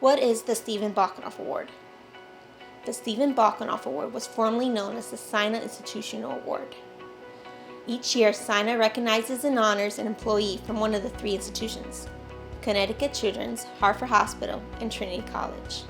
What is the Stephen Balcanoff Award? The Stephen Balcanoff Award was formerly known as the SINA Institutional Award. Each year, SINA recognizes and honors an employee from one of the three institutions: Connecticut Children's, Hartford Hospital, and Trinity College.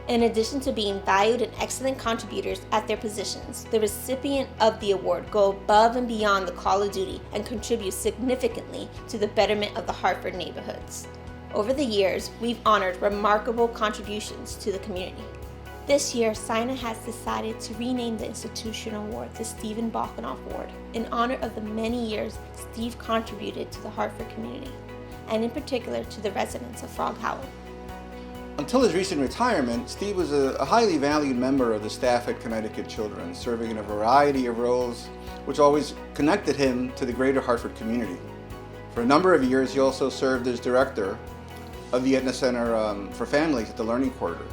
In addition to being valued and excellent contributors at their positions, the recipient of the award go above and beyond the call of duty and contribute significantly to the betterment of the Hartford neighborhoods. Over the years, we've honored remarkable contributions to the community. This year, SINA has decided to rename the institutional award the Stephen Balcanoff Award in honor of the many years Steve contributed to the Hartford community, and in particular to the residents of Frog Hollow. Until his recent retirement, Steve was a highly valued member of the staff at Connecticut Children, serving in a variety of roles which always connected him to the greater Hartford community. For a number of years, he also served as director of the Aetna Center for Families at the Learning Corridor.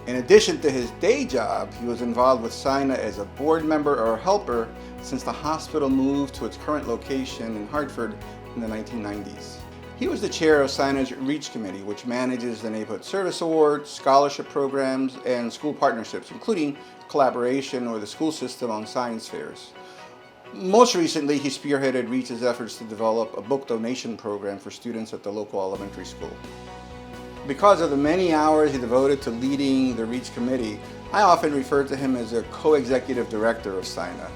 In addition to his day job, he was involved with SINA as a board member or helper since the hospital moved to its current location in Hartford in the 1990s. He was the chair of SINA's REACH Committee, which manages the Neighborhood Service Award, scholarship programs, and school partnerships, including collaboration with the school system on science fairs. Most recently, he spearheaded REACH's efforts to develop a book donation program for students at the local elementary school. Because of the many hours he devoted to leading the REACH Committee, I often refer to him as a co-executive director of SINA.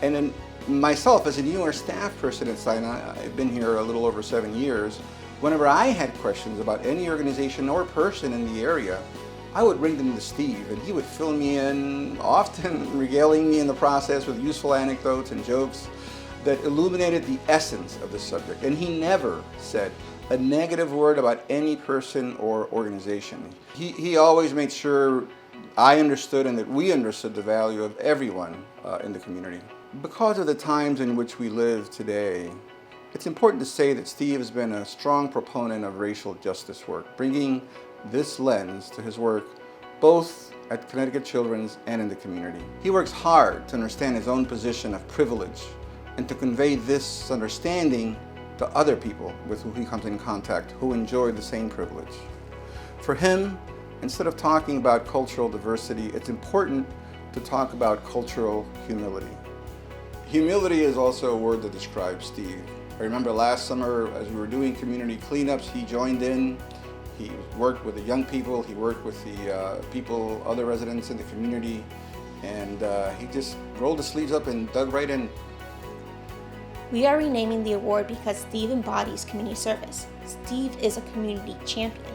And then myself, as a newer staff person at SINA, I've been here a little over 7 years, whenever I had questions about any organization or person in the area, I would bring them to Steve, and he would fill me in, often regaling me in the process with useful anecdotes and jokes that illuminated the essence of the subject. And he never said a negative word about any person or organization. He always made sure I understood and that we understood the value of everyone in the community. Because of the times in which we live today, it's important to say that Steve has been a strong proponent of racial justice work, bringing this lens to his work both at Connecticut Children's and in the community. He works hard to understand his own position of privilege and to convey this understanding to other people with whom he comes in contact who enjoy the same privilege. For him, instead of talking about cultural diversity, it's important to talk about cultural humility. Humility is also a word that describes Steve. I remember last summer as we were doing community cleanups, he joined in. He worked with the young people, he worked with the other residents in the community, and he just rolled his sleeves up and dug right in. We are renaming the award because Steve embodies community service. Steve is a community champion.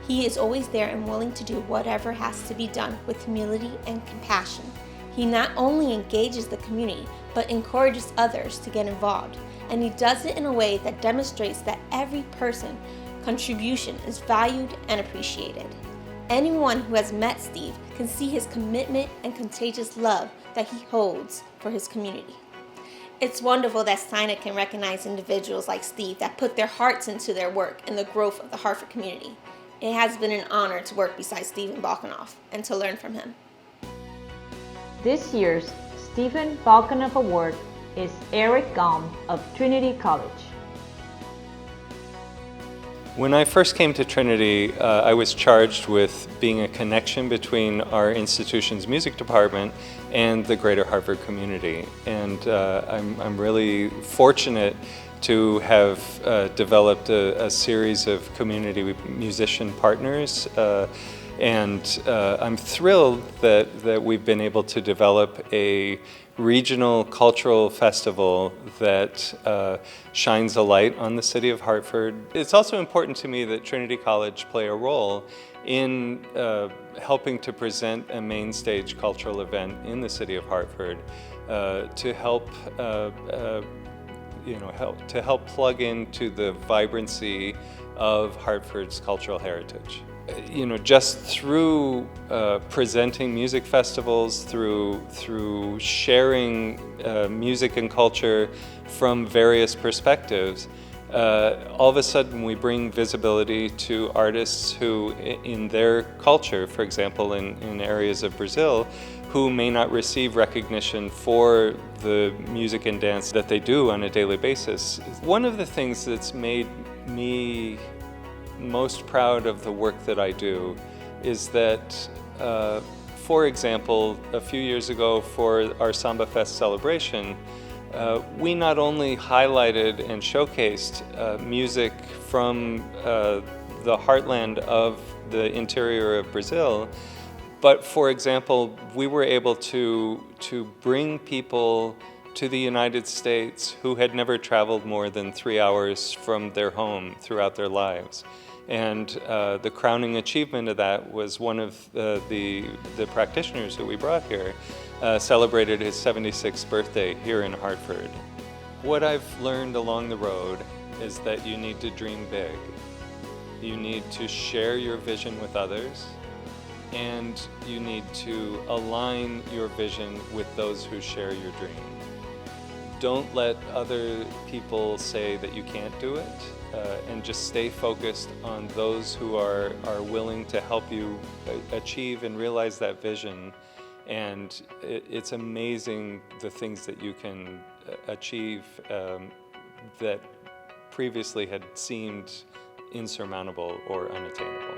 He is always there and willing to do whatever has to be done with humility and compassion. He not only engages the community, but encourages others to get involved. And he does it in a way that demonstrates that every person's contribution is valued and appreciated. Anyone who has met Steve can see his commitment and contagious love that he holds for his community. It's wonderful that SINA can recognize individuals like Steve that put their hearts into their work and the growth of the Hartford community. It has been an honor to work beside Stephen Balcanoff and to learn from him. This year's Stephen Balcanoff Award is Eric Galm of Trinity College. When I first came to Trinity, I was charged with being a connection between our institution's music department and the greater Hartford community. And I'm really fortunate to have developed a series of community musician partners. And I'm thrilled that we've been able to develop a regional cultural festival that shines a light on the city of Hartford. It's also important to me that Trinity College play a role in helping to present a main stage cultural event in the city of Hartford to help help plug into the vibrancy of Hartford's cultural heritage. Just through presenting music festivals, through sharing music and culture from various perspectives, all of a sudden we bring visibility to artists who, in their culture, for example, in areas of Brazil, who may not receive recognition for the music and dance that they do on a daily basis. One of the things that's made me most proud of the work that I do is that, for example, a few years ago for our Samba Fest celebration, we not only highlighted and showcased music from the heartland of the interior of Brazil, but for example, we were able to bring people to the United States who had never traveled more than 3 hours from their home throughout their lives. And the crowning achievement of that was one of the practitioners that we brought here celebrated his 76th birthday here in Hartford. What I've learned along the road is that you need to dream big. You need to share your vision with others, and you need to align your vision with those who share your dream. Don't let other people say that you can't do it, and just stay focused on those who are willing to help you achieve and realize that vision. And it's amazing the things that you can achieve that previously had seemed insurmountable or unattainable.